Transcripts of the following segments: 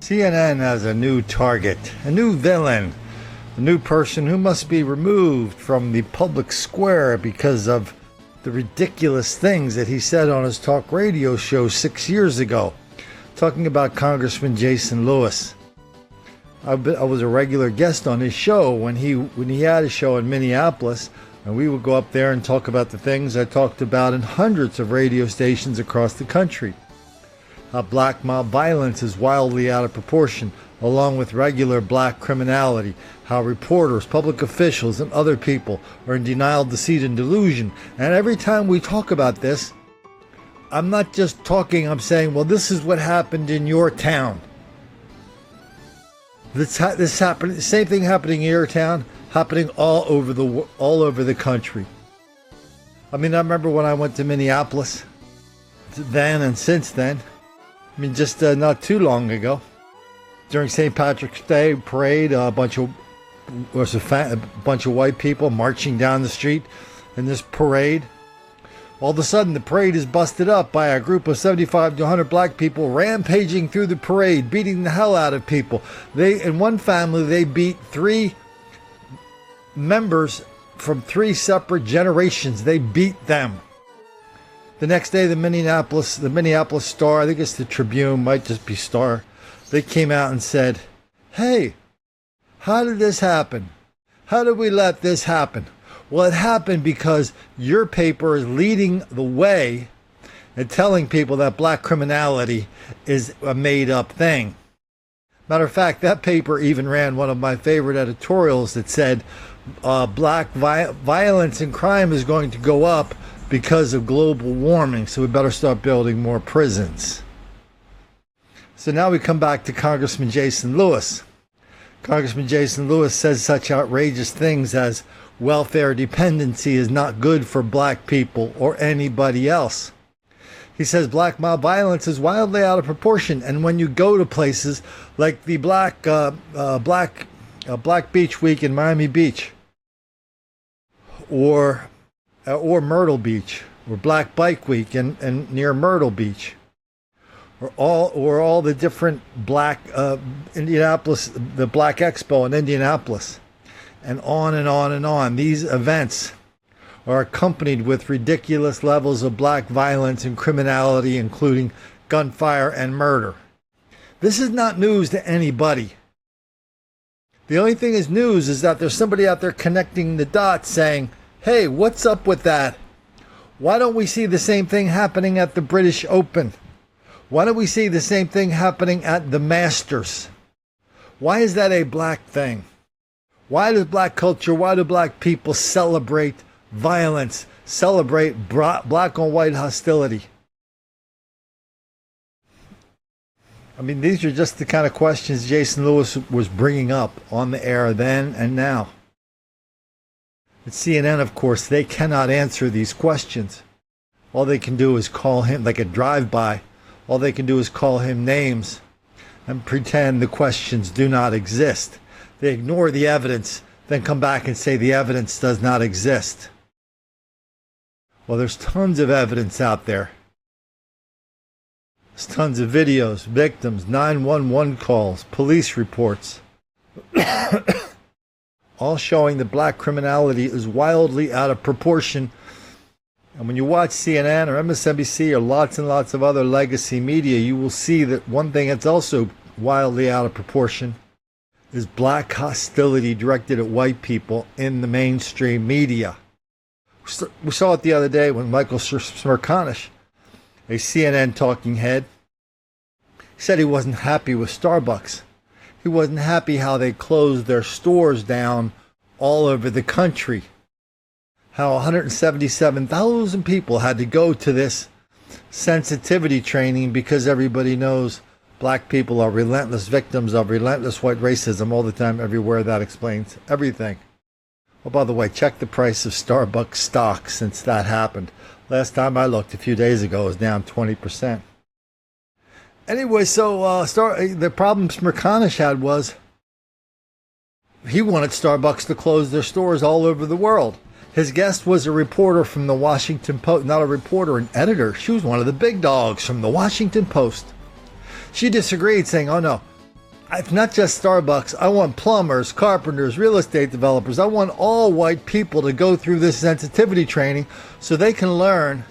CNN has a new target, a new villain, a new person who must be removed from the public square because of the ridiculous things that he said on his talk radio show 6 years ago, talking about Congressman Jason Lewis. I was a regular guest on his show when he had a show in Minneapolis, and we would go up there and talk about the things I talked about in hundreds of radio stations across the country. How black mob violence is wildly out of proportion, along with regular black criminality. How reporters, public officials, and other people are in denial, deceit, and delusion. And every time we talk about this, I'm not just talking, I'm saying, well, this is what happened in your town. This happened, the same thing happening in your town, happening all over the country. I mean, I remember when I went to Minneapolis, then and since then. I mean, just not too long ago, during St. Patrick's Day parade, a bunch of white people marching down the street in this parade. All of a sudden, the parade is busted up by a group of 75 to 100 black people rampaging through the parade, beating the hell out of people. In one family, they beat 3 members from 3 separate generations. They beat them. The next day, the Minneapolis Star, I think it's the Tribune, might just be Star, they came out and said, hey, how did this happen? How did we let this happen? Well, it happened because your paper is leading the way and telling people that black criminality is a made-up thing. Matter of fact, that paper even ran one of my favorite editorials that said black violence and crime is going to go up because of global warming, so we better start building more prisons. So now we come back to Congressman Jason Lewis. Congressman Jason Lewis says such outrageous things as welfare dependency is not good for black people or anybody else. He says black mob violence is wildly out of proportion, and when you go to places like the Black Beach Week in Miami Beach, or Myrtle Beach, or Black Bike Week and near Myrtle Beach, or all the different black Indianapolis, the Black Expo in Indianapolis, and on and on and on. These events are accompanied with ridiculous levels of black violence and criminality, including gunfire and murder. This is not news to anybody. The only thing is news is that there's somebody out there connecting the dots saying, hey, what's up with that? Why don't we see the same thing happening at the British Open? Why don't we see the same thing happening at the Masters? Why is that a black thing? Why does black culture, why do black people celebrate violence, celebrate black on white hostility? I mean, these are just the kind of questions Jason Lewis was bringing up on the air then and now. At CNN, of course, they cannot answer these questions. All they can do is call him, like a drive-by, all they can do is call him names and pretend the questions do not exist. They ignore the evidence, then come back and say the evidence does not exist. Well, there's tons of evidence out there. There's tons of videos, victims, 911 calls, police reports, all showing that black criminality is wildly out of proportion. And when you watch CNN or MSNBC or lots and lots of other legacy media, you will see that one thing that's also wildly out of proportion is black hostility directed at white people in the mainstream media. We saw it the other day when Michael Smerconish, a CNN talking head, said he wasn't happy with Starbucks. He wasn't happy how they closed their stores down all over the country. How 177,000 people had to go to this sensitivity training because everybody knows black people are relentless victims of relentless white racism all the time, everywhere. That explains everything. Oh, by the way, check the price of Starbucks stock since that happened. Last time I looked a few days ago, it was down 20%. Anyway, so the problem Smerconish had was he wanted Starbucks to close their stores all over the world. His guest was a reporter from the Washington Post, not a reporter, an editor. She was one of the big dogs from the Washington Post. She disagreed, saying, oh no, It's not just Starbucks. I want plumbers, carpenters, real estate developers. I want all white people to go through this sensitivity training so they can learn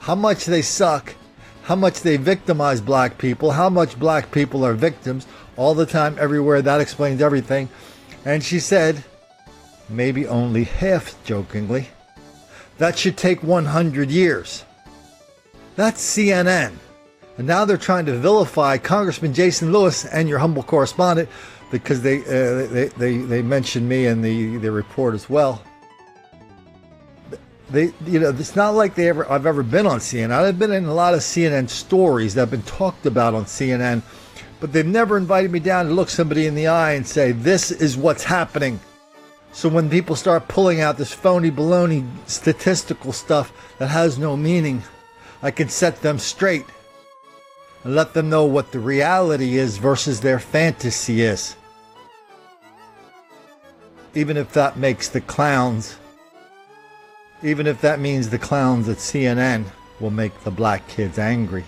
how much they suck, how much they victimize black people, how much black people are victims all the time, everywhere. That explains everything. And she said, maybe only half jokingly, that should take 100 years. That's CNN. And now they're trying to vilify Congressman Jason Lewis and your humble correspondent because they mentioned me in the report as well. It's not like I've ever been on CNN. I've been in a lot of CNN stories that have been talked about on CNN, but they've never invited me down to look somebody in the eye and say, this is what's happening. So when people start pulling out this phony baloney statistical stuff that has no meaning, I can set them straight and let them know what the reality is versus their fantasy is. Even if that makes the clowns, even if that means the clowns at CNN will make the black kids angry.